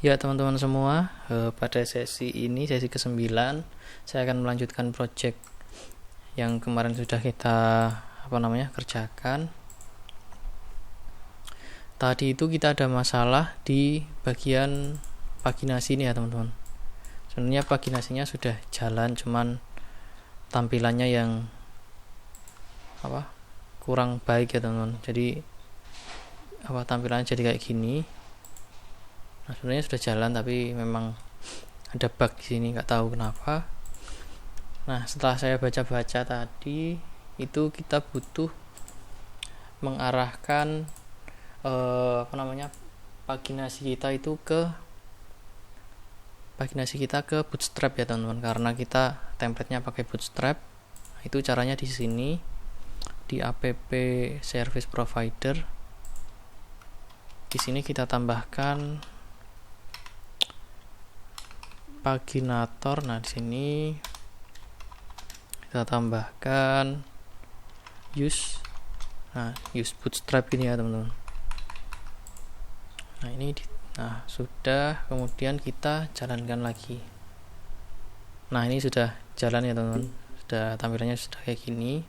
Ya teman-teman semua, pada sesi ini, sesi ke-9, saya akan melanjutkan project yang kemarin sudah kita kerjakan. Tadi itu kita ada masalah di bagian paginasi ini ya teman-teman. Sebenarnya paginasinya sudah jalan, cuman tampilannya yang kurang baik ya teman-teman. Jadi tampilannya jadi kayak gini. Nah, sebenarnya sudah jalan tapi memang ada bug di sini, nggak tahu kenapa. Nah, setelah saya baca-baca tadi itu kita butuh mengarahkan paginasi kita ke Bootstrap ya teman-teman, karena kita template-nya pakai Bootstrap. Itu caranya di sini di app service provider. Di sini kita tambahkan paginator. Nah, di sini kita tambahkan use Bootstrap ini ya teman-teman. Nah, sudah, kemudian kita jalankan lagi. Nah, ini sudah jalan ya teman-teman. Sudah, tampilannya sudah kayak gini.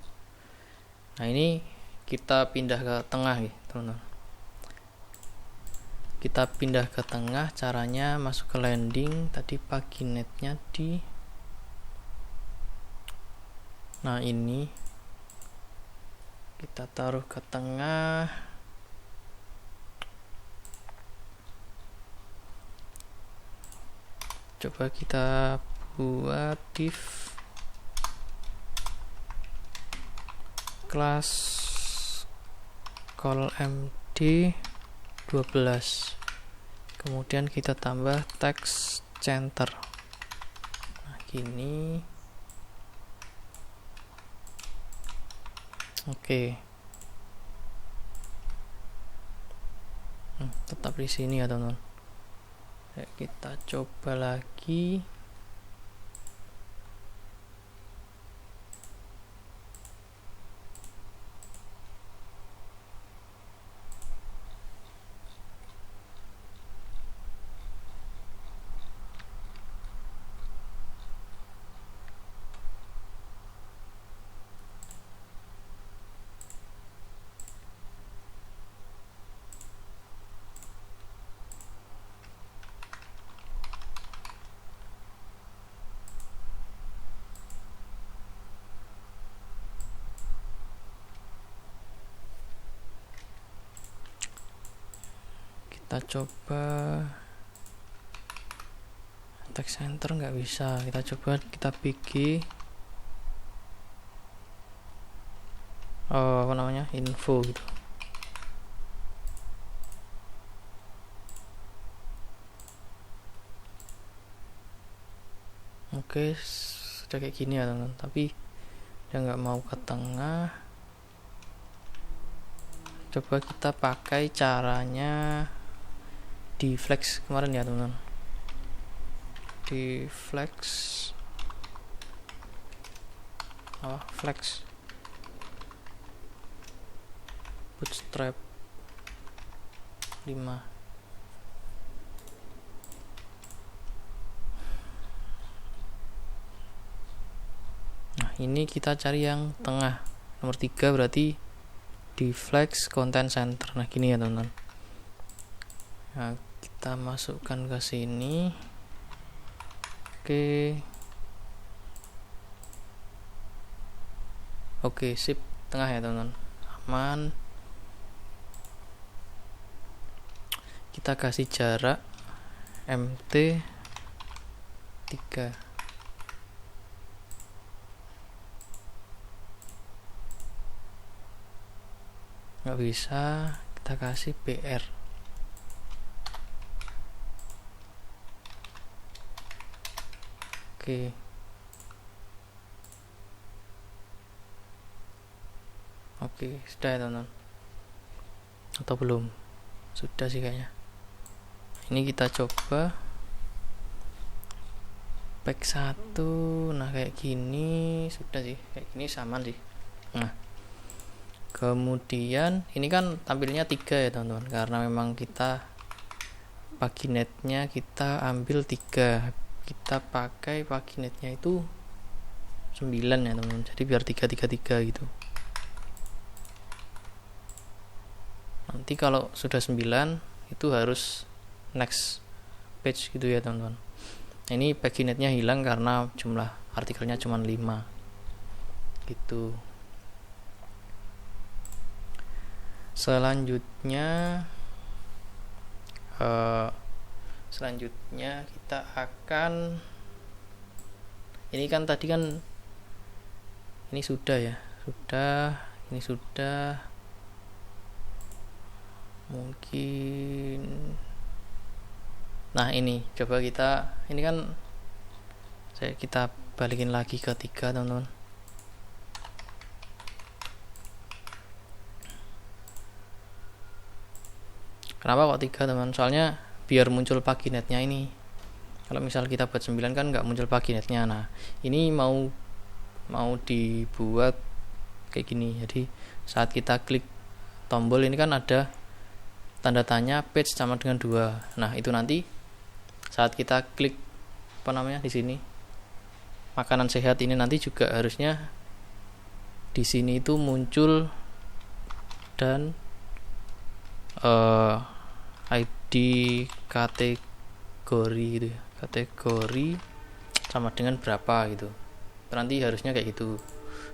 Nah, ini kita pindah ke tengah ya teman-teman. Kita pindah ke tengah, caranya masuk ke landing. Tadi paginate-nya nah, ini kita taruh ke tengah. Coba kita buat div class call md 12, kemudian kita tambah text center. Nah, gini. Oke. Tetap di sini ya teman-teman. Kita coba lagi. Kita coba text center, nggak bisa. Kita coba PG info gitu. Oke, sudah kayak gini ya teman-teman, tapi dia nggak mau ke tengah. Coba kita pakai caranya di flex kemarin ya teman-teman. Di flex Bootstrap 5. Nah, ini kita cari yang tengah, nomor 3, berarti di flex content center. Nah, gini ya teman-teman. Nah, kita masukkan ke sini. Oke, sip, tengah ya teman-teman, aman. Kita kasih jarak mt 3. Nggak bisa, kita kasih br. Oke, sudah ya teman-teman, atau belum? Sudah sih kayaknya. Ini kita coba pack 1. Nah, kayak gini sudah sih, kayak gini sama sih. Nah, kemudian ini kan tampilnya 3 ya teman-teman, karena memang kita paginetnya kita ambil 3, kita pakai paginetnya itu 9 ya teman-teman, jadi biar 333 gitu. Nanti kalau sudah 9 itu harus next page gitu ya teman-teman. Ini paginetnya hilang karena jumlah artikelnya cuma 5 gitu. Selanjutnya kita akan, ini kan tadi kan ini sudah ya, ini sudah mungkin. Nah ini coba ini kan kita balikin lagi ke 3 teman-teman. Kenapa kok 3 teman? Soalnya biar muncul paginetnya ini. Kalau misal kita buat 9 kan nggak muncul paginetnya. Nah ini mau dibuat kayak gini. Jadi saat kita klik tombol ini kan ada tanda tanya page sama dengan 2. Nah itu nanti saat kita klik di sini makanan sehat ini nanti juga harusnya di sini itu muncul dan ID kategori gitu ya, kategori sama dengan berapa gitu. Nanti harusnya kayak gitu.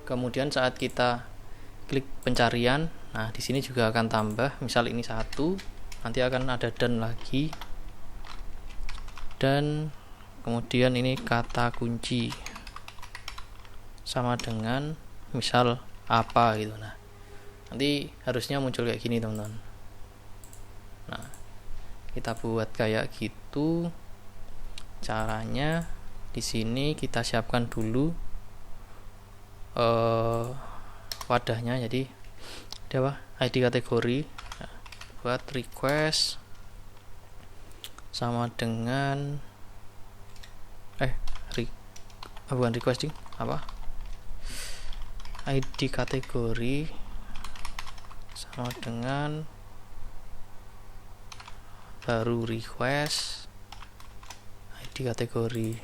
Kemudian saat kita klik pencarian, nah di sini juga akan tambah, misal ini 1, nanti akan ada dan lagi, dan kemudian ini kata kunci sama dengan misal apa gitu. Nah nanti harusnya muncul kayak gini teman-teman. Nah kita buat kayak gitu caranya. Di sini kita siapkan dulu wadahnya. Jadi ada ID kategori. Nah, buat request sama dengan bukan requesting, ID kategori sama dengan baru request ID kategori.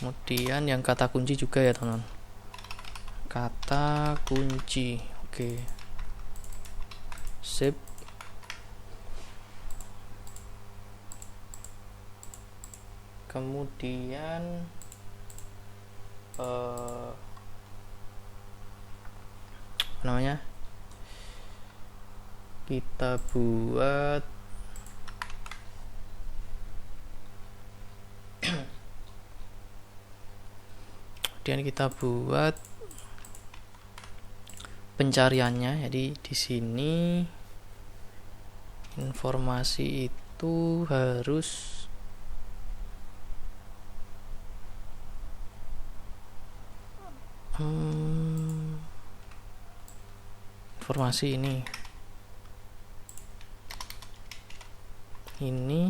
Kemudian yang kata kunci juga ya teman-teman, kata kunci. Oke, sip. Kemudian kita buat kemudian kita buat pencariannya. Jadi di sini informasi itu harus informasi ini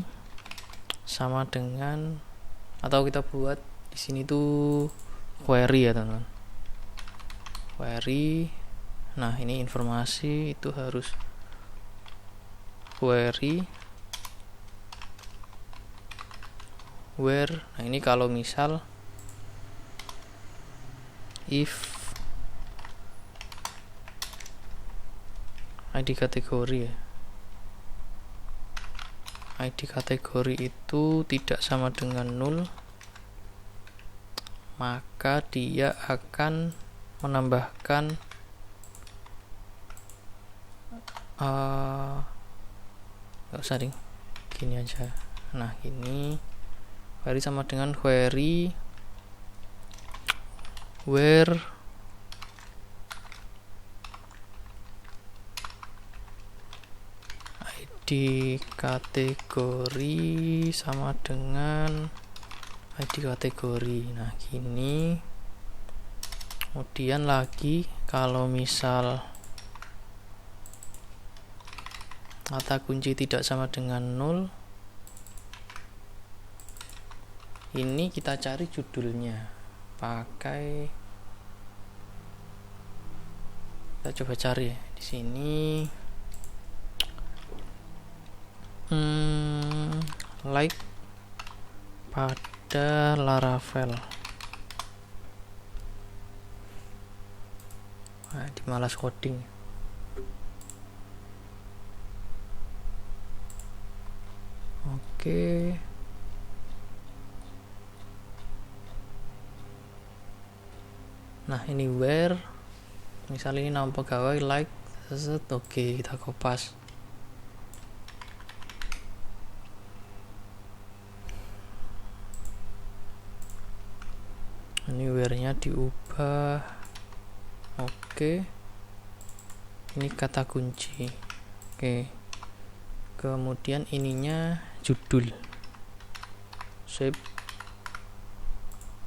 sama dengan, atau kita buat di sini tuh query ya teman-teman, query. Nah ini informasi itu harus query where. Nah ini kalau misal if ID kategori ya, ID kategori itu tidak sama dengan 0, maka dia akan menambahkan nggak usah ding, gini aja. Nah ini query sama dengan query where ID kategori sama dengan ID kategori. Nah gini. Kemudian lagi kalau misal kata kunci tidak sama dengan 0, ini kita cari judulnya pakai, kita coba cari ya di sini like pada Laravel. Nah, di malas coding. Oke. Nah, ini where misalnya ini nama pegawai like oke, kita kopas. Ini where-nya diubah. Oke. Ini kata kunci. Oke. Kemudian ininya judul. Save.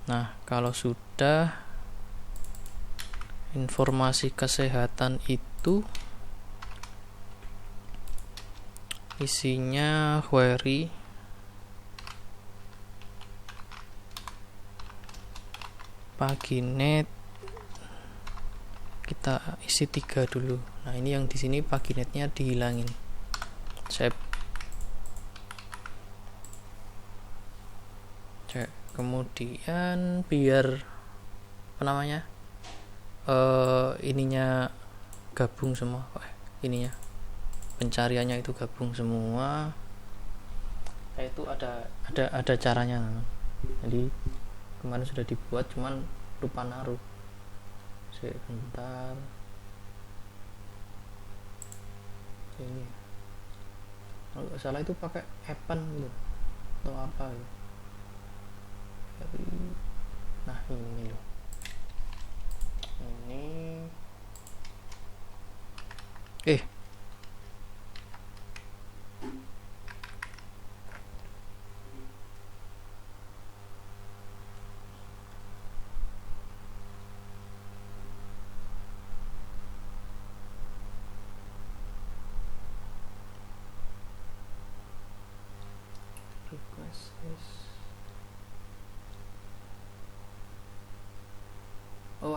Nah, kalau sudah, informasi kesehatan itu isinya query paginet, kita isi 3 dulu. Nah, ini yang di sini paginetnya dihilangin. Save. Cek. Kemudian biar apa namanya, ininya gabung semua, ininya pencariannya itu gabung semua. Itu ada caranya. Jadi kemarin sudah dibuat, cuman lupa naruh. Sebentar. Ini kalau nggak salah itu pakai Epan gitu atau apa gitu. Nah, ini loh, ini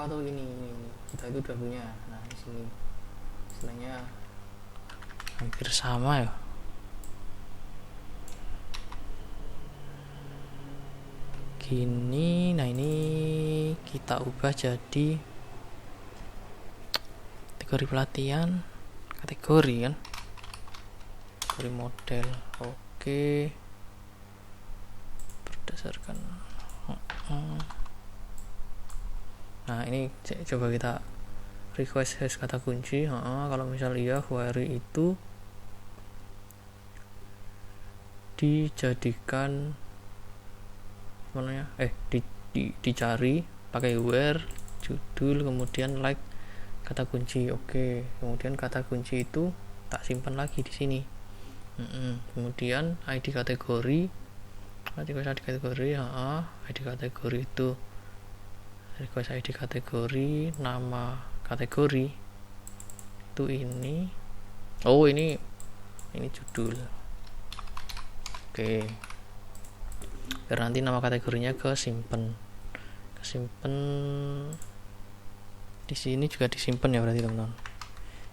atau ini kita itu udah punya. Nah, di sini istilahnya hampir sama ya. Gini, nah ini kita ubah jadi kategori pelatihan, kategori kan, kategori model. Oke, berdasarkan. Nah, ini coba kita request hash kata kunci. Kalau misal iya, query itu dijadikan dicari pakai where judul kemudian like kata kunci. Oke, kemudian kata kunci itu tak simpan lagi di sini. Kemudian ID kategori ID kategori itu request ID kategori, nama kategori itu ini. Ini judul. Oke, biar nanti nama kategorinya kesimpan di sini juga disimpan ya, berarti teman-teman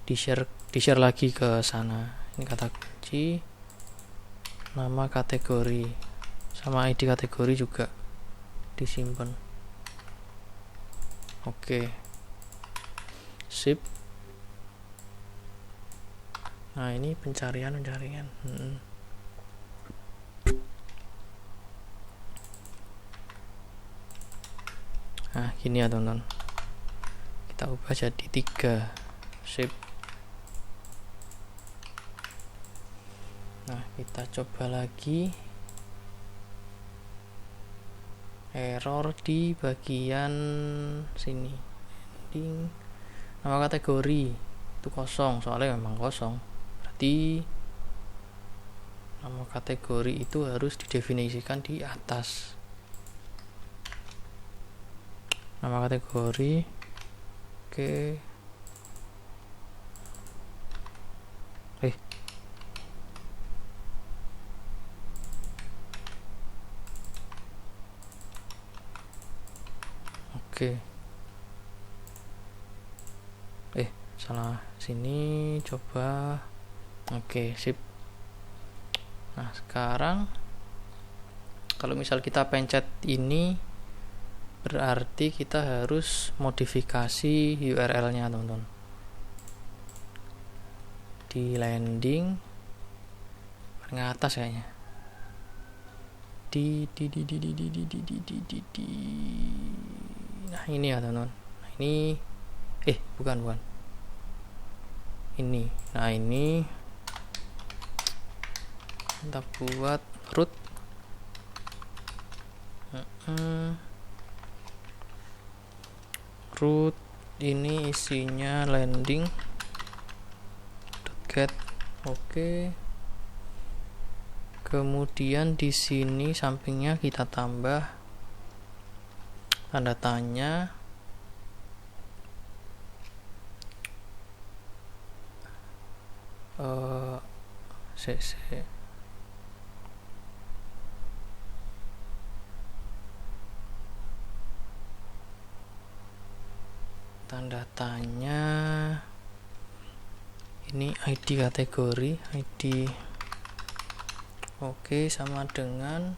di share lagi ke sana. Ini kata kunci, nama kategori sama ID kategori juga disimpan. Oke, sip. Nah, ini pencarian. Nah, gini ya teman-teman, kita ubah jadi 3. Sip. Nah, kita coba lagi. Error di bagian sini, ending nama kategori itu kosong, soalnya memang kosong, berarti nama kategori itu harus didefinisikan di atas. Nama kategori. Oke. Oke. Salah sini, coba. Oke, sip. Nah, sekarang Kalau misal kita pencet ini, berarti kita harus modifikasi URL-nya, teman-teman. Di landing paling atas kayaknya. Nah ini ya, teman-teman. Nah ini bukan ini. Nah ini kita buat root. Root ini isinya landing.get. Oke. Kemudian di sini sampingnya kita tambah tanda tanya. Tanda tanya ini ID kategori, ID. Oke, sama dengan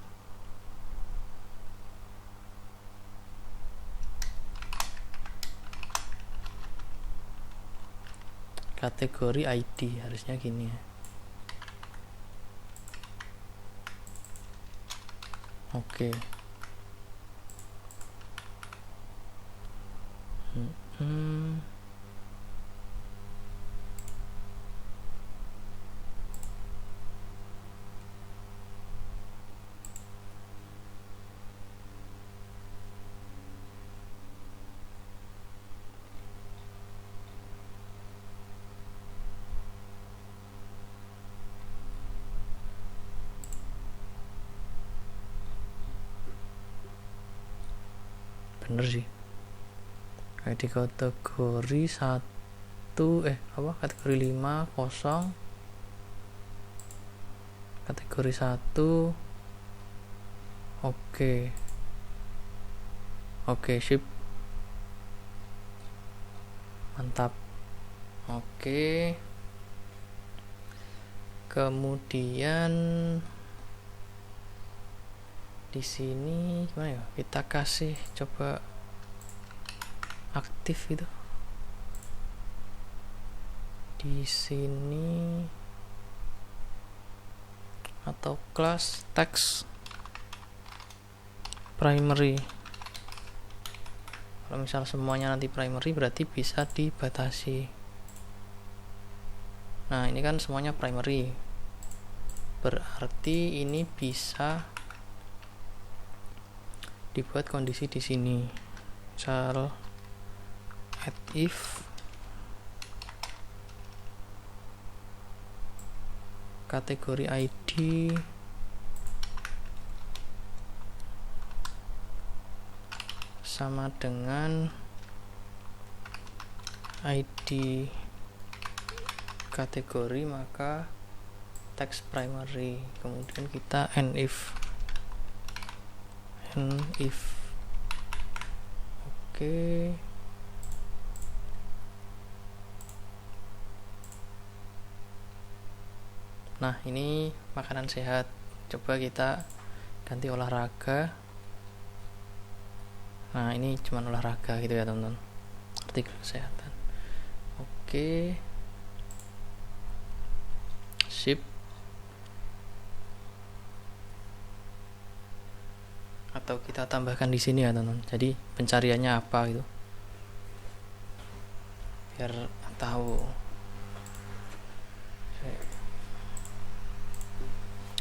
kategori ID, harusnya gini ya. Oke. Bener sih. ID kategori 1 kategori 5 kosong, kategori 1. Oke, sip, mantap. Oke, kemudian di sini gimana ya, kita kasih coba aktif gitu di sini, atau kelas text primary. Kalau misal semuanya nanti primary berarti bisa dibatasi. Nah ini kan semuanya primary, berarti ini bisa dibuat kondisi di sini. Misal add if kategori ID sama dengan ID kategori, maka text primary. Kemudian kita end if. Oke. Nah ini makanan sehat, coba kita ganti olahraga. Nah ini cuma olahraga gitu ya teman-teman, artikel kesehatan. Oke, sip. Atau kita tambahkan di sini ya teman-teman, jadi pencariannya apa gitu biar tahu.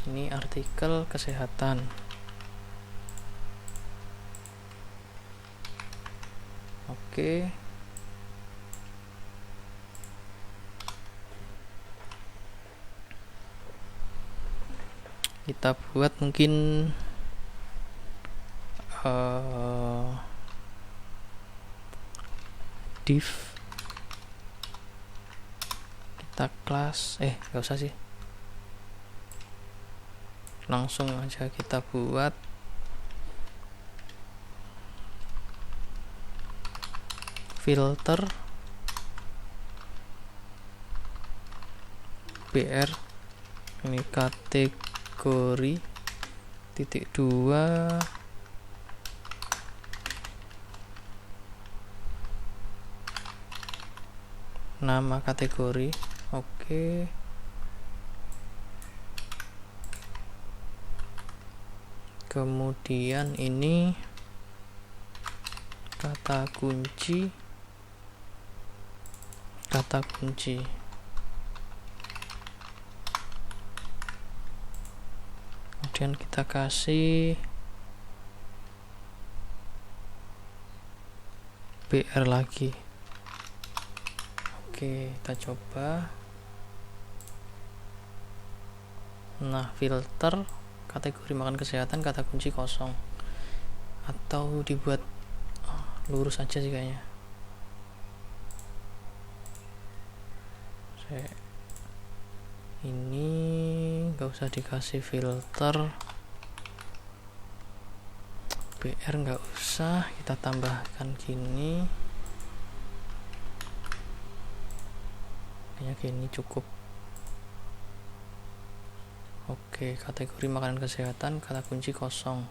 Ini artikel kesehatan. Oke. Kita buat mungkin div, kita kelas gak usah sih, langsung aja kita buat filter BR, ini kategori titik 2 nama kategori. Oke. Kemudian ini kata kunci. Kemudian kita kasih BR lagi. Oke, kita coba. Nah, filter kategori makan kesehatan kata kunci kosong, atau dibuat lurus aja sih kayaknya. Ini nggak usah dikasih filter, BR nggak usah, kita tambahkan gini, kayaknya gini cukup. Oke, kategori makanan kesehatan kata kunci kosong.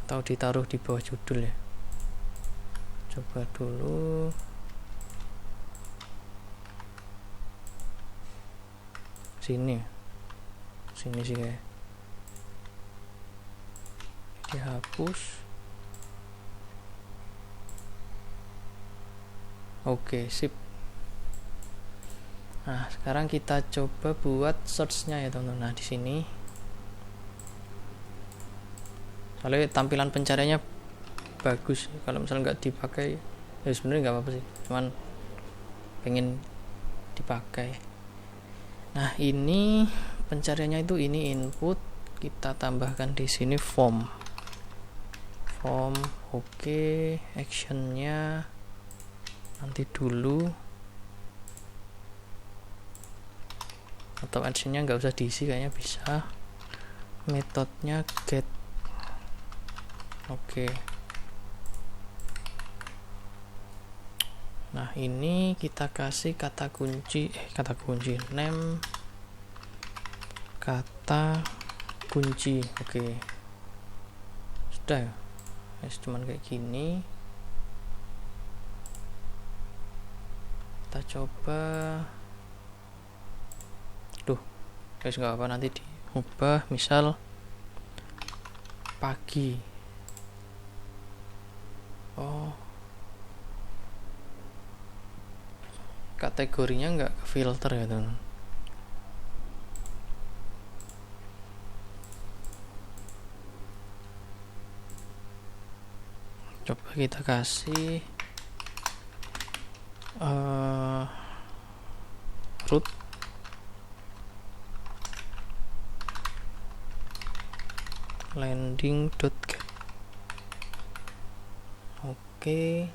Atau ditaruh di bawah judul ya. Coba dulu. Sini sih kayak dihapus. Oke, sip. Nah, sekarang kita coba buat search-nya ya teman-teman. Nah, di sini soalnya tampilan pencariannya bagus. Kalau misalnya nggak dipakai ya sebenarnya nggak apa-apa sih, cuman pengen dipakai. Nah, ini pencariannya itu ini input, kita tambahkan di sini form. Oke, actionnya nanti dulu, atau actionnya nggak usah diisi kayaknya bisa. Metodenya get. Oke. Nah, ini kita kasih kata kunci name kata kunci. Oke. Sudah ya. Cuman kayak gini. Kita coba. Guys, nggak apa, nanti diubah, misal pagi. Kategorinya nggak ke filter ya teman. Coba kita kasih root landing.get. Oke.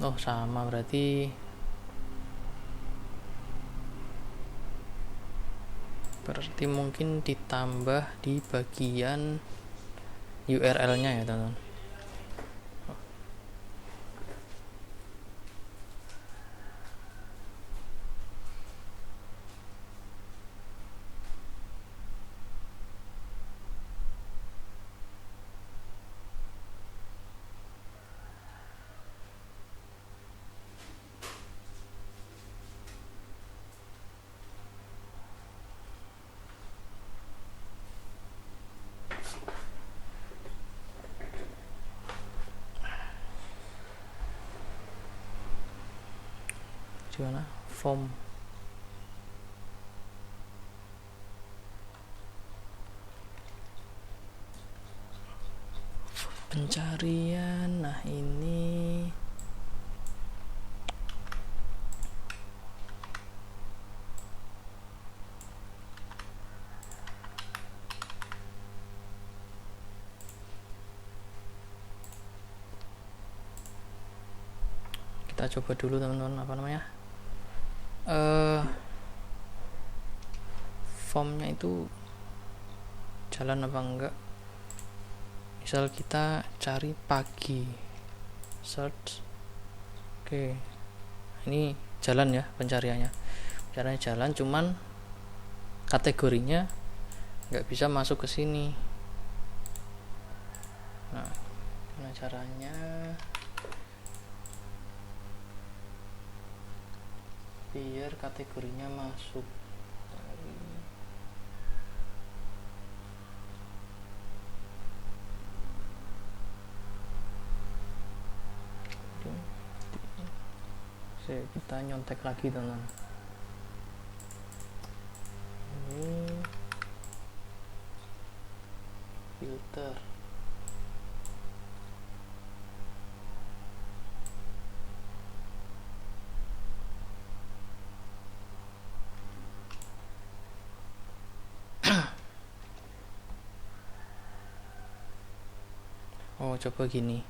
Oh, sama berarti mungkin ditambah di bagian URL-nya ya teman-teman. Gimana? Form. Pencarian. Nah, ini kita coba dulu teman-teman, apa namanya, formnya itu jalan apa enggak. Misal kita cari pagi, search. Oke, ini jalan ya pencariannya jalan, cuman kategorinya nggak bisa masuk ke sini. Nah, gimana caranya biar kategorinya masuk? Kita nyontek lagi teman. Ini filter. Oh, coba gini.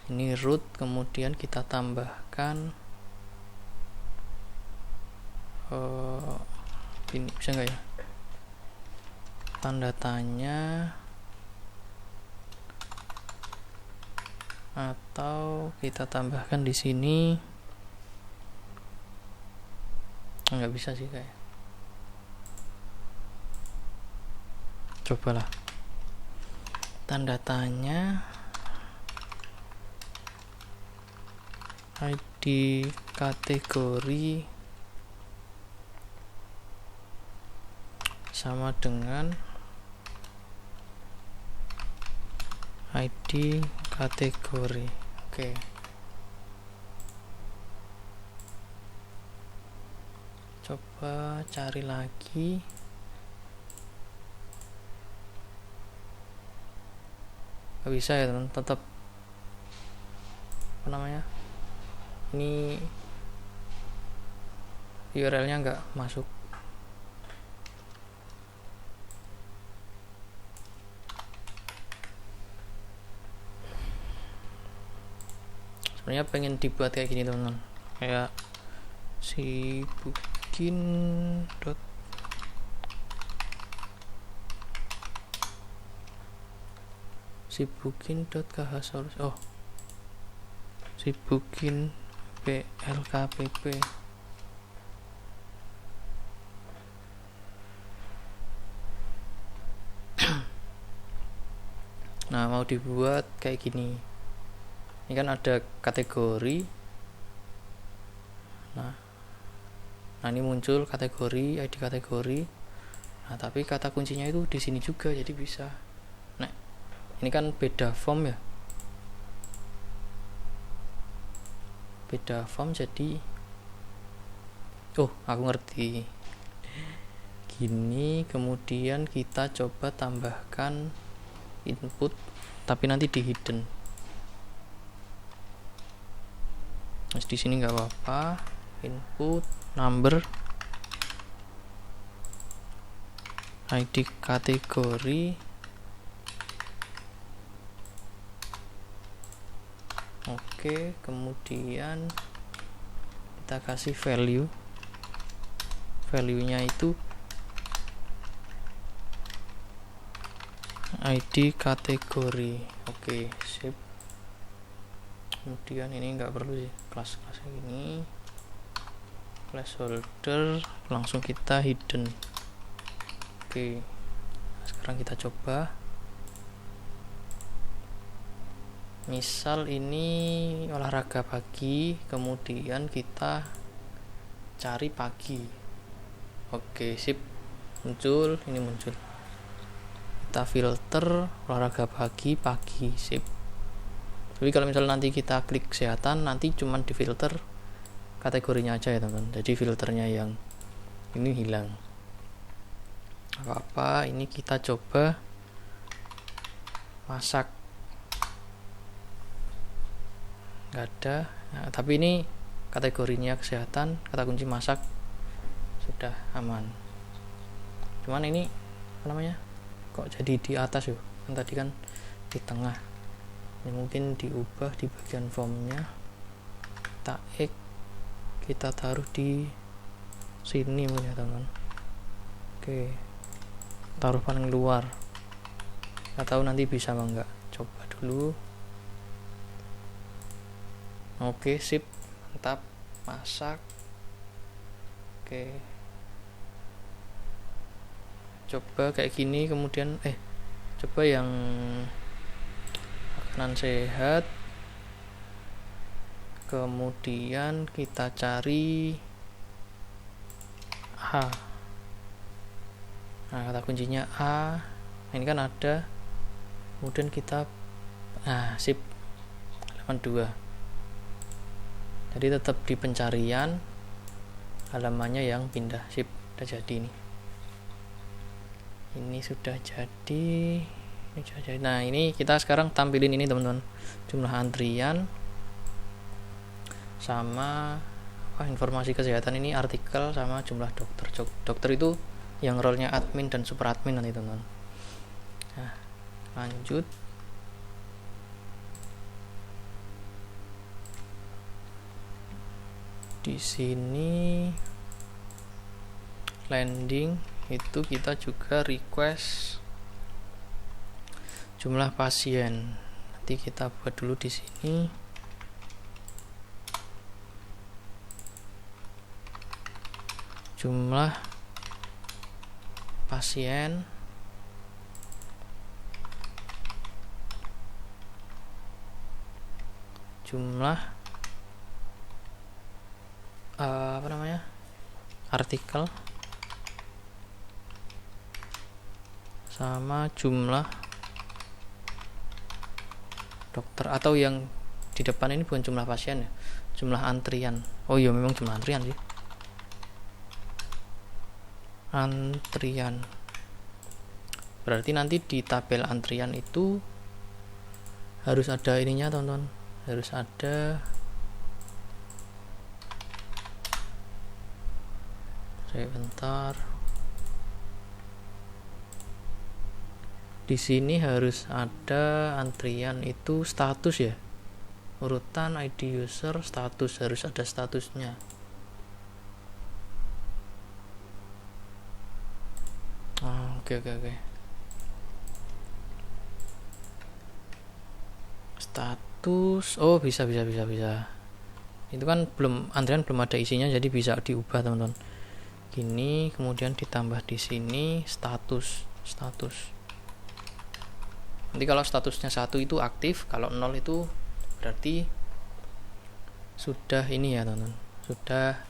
Ini root, kemudian kita tambahkan ini bisa nggak ya, tanda tanya, atau kita tambahkan di sini. Nggak bisa sih kayak. Cobalah tanda tanya, ID kategori sama dengan ID kategori. Oke. Coba cari lagi. Gak bisa ya teman, tetap apa namanya, ini URL-nya nggak masuk. Sebenarnya pengen dibuat kayak gini teman-teman, kayak sibukin.khsource. Oh, sibukin plkpp. Nah, mau dibuat kayak gini. Ini kan ada kategori. Nah, ini muncul kategori, ID kategori. Nah, tapi kata kuncinya itu di sini juga, jadi bisa. Nah, ini kan beda form ya. Beda form jadi, oh, aku ngerti. Gini, kemudian kita coba tambahkan input, tapi nanti di hidden. Nah, di sini nggak apa-apa. Input number, ID kategori. Oke, kemudian kita kasih value. Value-nya itu ID kategori. Oke, sip. Kemudian ini nggak perlu sih kelas-kelasnya ini, placeholder, langsung kita hidden. Oke, sekarang kita coba. Misal ini olahraga pagi, kemudian kita cari pagi. Oke, sip, muncul, ini muncul. Kita filter olahraga pagi, sip. Tapi kalau misalnya nanti kita klik kesehatan, nanti cuman di filter kategorinya aja ya teman-teman. Jadi filternya yang ini hilang. Apa-apa, ini kita coba masak. Nggak ada. Nah, tapi ini kategorinya kesehatan, kata kunci masak, sudah aman. Cuman ini apa namanya? Kok jadi di atas yuk? Kan tadi kan di tengah. Ini mungkin diubah di bagian formnya. Kita X, kita taruh di sini ya teman. Oke, taruh paling luar. nggak tahu nanti bisa apa enggak, coba dulu. Oke, sip, mantap, masak. Oke, coba kayak gini, kemudian coba yang makanan sehat, kemudian kita cari A. Nah, kata kuncinya A. Nah, ini kan ada, kemudian kita sip, halaman 2. Jadi tetap di pencarian halamannya yang pindah. Sip, udah jadi nih. Ini sudah jadi. Nah, ini kita sekarang tampilin ini teman-teman, jumlah antrian sama informasi kesehatan, ini artikel sama jumlah dokter. Dokter itu yang role-nya admin dan super admin nanti teman-teman. Nah, lanjut. Di sini landing itu kita juga request jumlah pasien. Nanti kita buat dulu di sini. Jumlah pasien artikel sama jumlah dokter, atau yang di depan ini bukan jumlah pasien ya, jumlah antrian. Oh iya, memang jumlah antrian sih, antrian. Berarti nanti di tabel antrian itu harus ada ininya teman-teman, harus ada bentar. Di sini harus ada antrian itu status ya, urutan ID user, status, harus ada statusnya. Oke. Status, bisa. Itu kan antrian belum ada isinya, jadi bisa diubah teman-teman. Gini, kemudian ditambah di sini status. Nanti kalau statusnya 1 itu aktif, kalau 0 itu berarti sudah ini ya teman-teman, sudah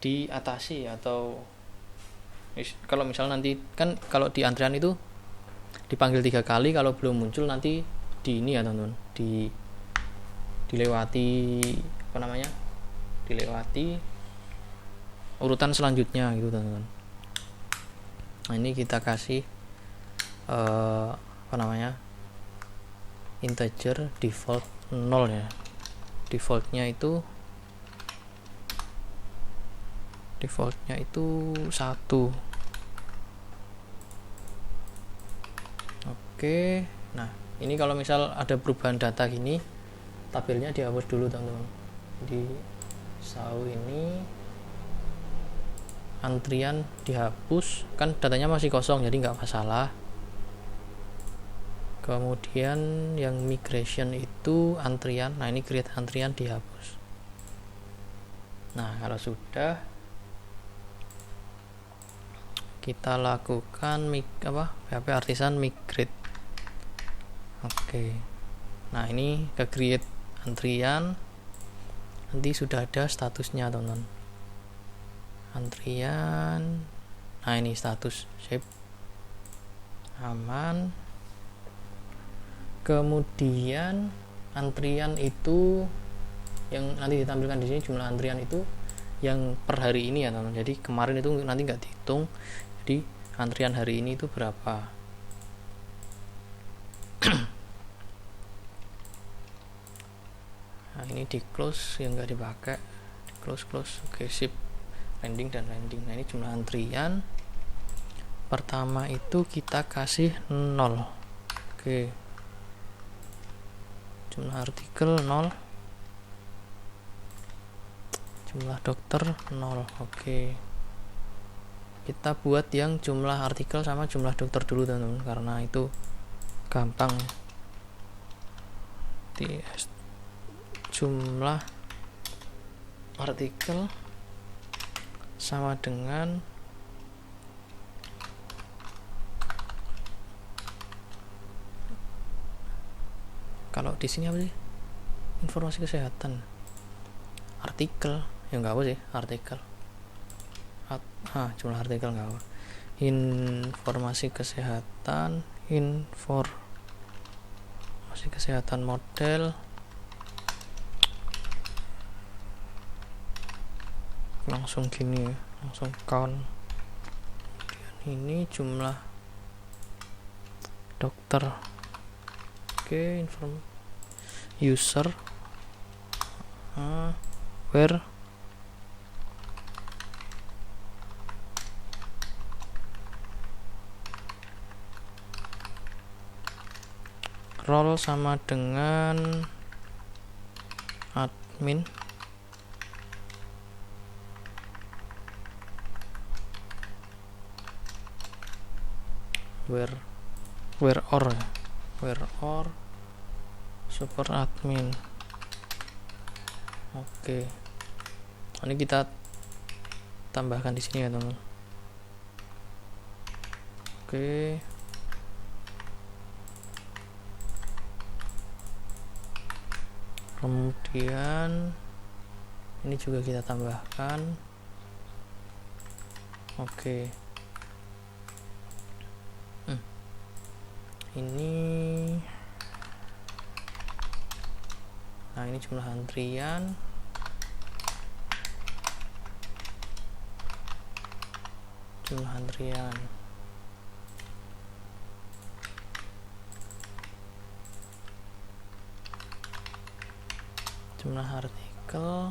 diatasi. Atau kalau misal nanti kan kalau di antrian itu dipanggil 3 kali, kalau belum muncul nanti di ini ya teman-teman, dilewati urutan selanjutnya gitu teman-teman. Nah, ini kita kasih integer default 0 ya, defaultnya itu 1. Oke, nah ini kalau misal ada perubahan data gini, tabelnya dihapus dulu teman-teman. Di sau ini antrian dihapus, kan datanya masih kosong jadi nggak masalah. Kemudian yang migration itu antrian, nah ini create antrian dihapus. Nah, kalau sudah, kita lakukan PHP Artisan migrate. Oke. Nah, ini ke create antrian, nanti sudah ada statusnya teman-teman. Antrian, nah ini status, sip, aman. Kemudian antrian itu yang nanti ditampilkan di sini, jumlah antrian itu yang per hari ini ya teman-teman. Jadi kemarin itu nanti nggak dihitung, jadi antrian hari ini itu berapa. Nah, ini di close yang nggak dipakai, di close. Oke, sip, landing. Nah, ini jumlah antrian pertama itu kita kasih 0. Oke, jumlah artikel 0, jumlah dokter 0. Oke, kita buat yang jumlah artikel sama jumlah dokter dulu teman-teman, karena itu gampang. Jumlah artikel sama dengan kalau di sini apa sih, informasi kesehatan artikel ya nggak apa sih, artikel jumlah artikel nggak apa, informasi kesehatan model langsung gini ya, langsung count. Ini jumlah dokter. Oke, user where role sama dengan admin where or super admin. Oke. Ini kita tambahkan di sini ya teman. Oke. Kemudian ini juga kita tambahkan. Oke. Ini jumlah antrian, jumlah artikel,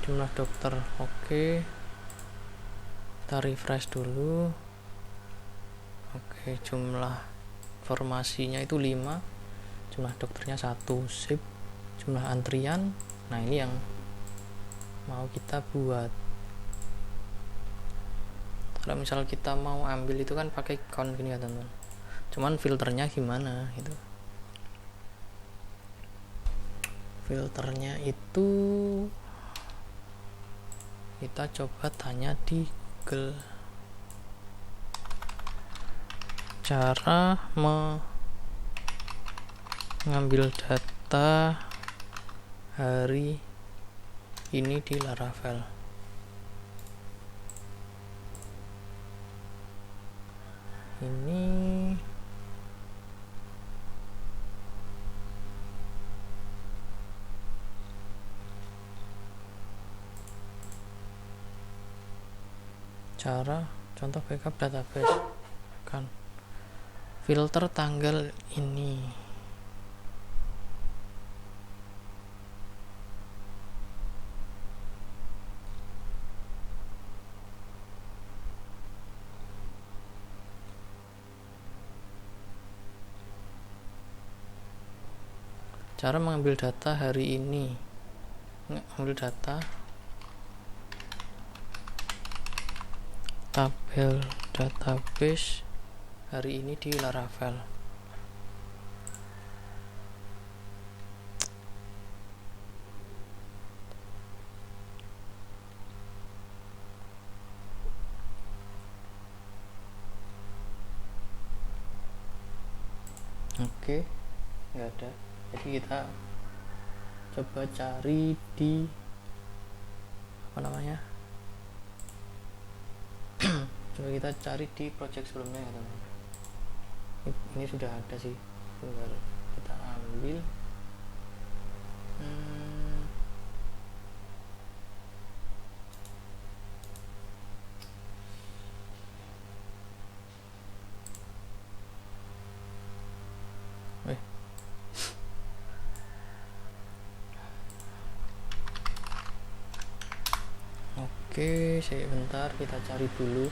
jumlah dokter. Oke, kita refresh dulu. Oke, jumlah informasinya itu 5, jumlah dokternya 1, sip. Jumlah antrian, nah ini yang mau kita buat. Kalau misal kita mau ambil itu kan pakai count gini ya teman-teman, cuman filternya gimana gitu. Filternya itu kita coba tanya di Google. Cara mengambil data hari ini di Laravel. Ini cara contoh backup database kan, filter tanggal ini. Cara mengambil data hari ini, mengambil data tabel database hari ini di Laravel. Oke, nggak ada. Jadi kita coba cari di apa namanya, coba kita cari di project sebelumnya ya teman-teman. Ini sudah ada sih, tinggal kita ambil. Oke, sebentar kita cari dulu.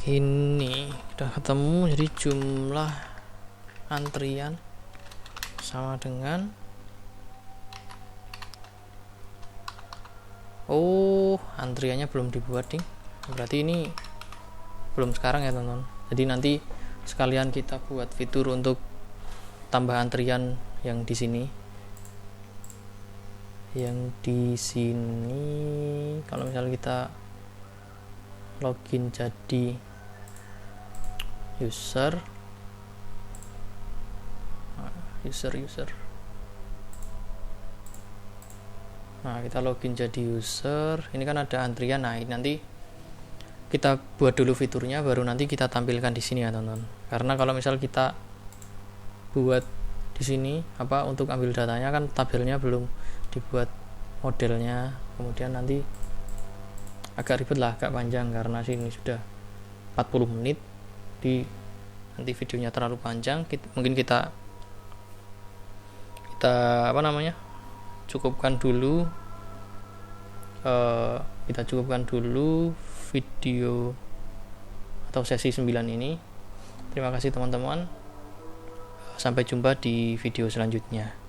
ini udah ketemu. Jadi jumlah antrian sama dengan antriannya belum dibuat nih, berarti ini belum sekarang ya teman-teman. Jadi nanti sekalian kita buat fitur untuk tambah antrian yang di sini. Kalau misalnya kita login jadi user. Nah, kita login jadi user. Ini kan ada antrian. Nah, ini nanti kita buat dulu fiturnya, baru nanti kita tampilkan di sini ya teman-teman. Karena kalau misal kita buat di sini untuk ambil datanya kan tabelnya belum dibuat modelnya, kemudian nanti agak ribet lah, agak panjang karena sini sudah 40 menit. Nanti videonya terlalu panjang. Mungkin kita cukupkan dulu video atau sesi 9 ini. Terima kasih teman-teman, sampai jumpa di video selanjutnya.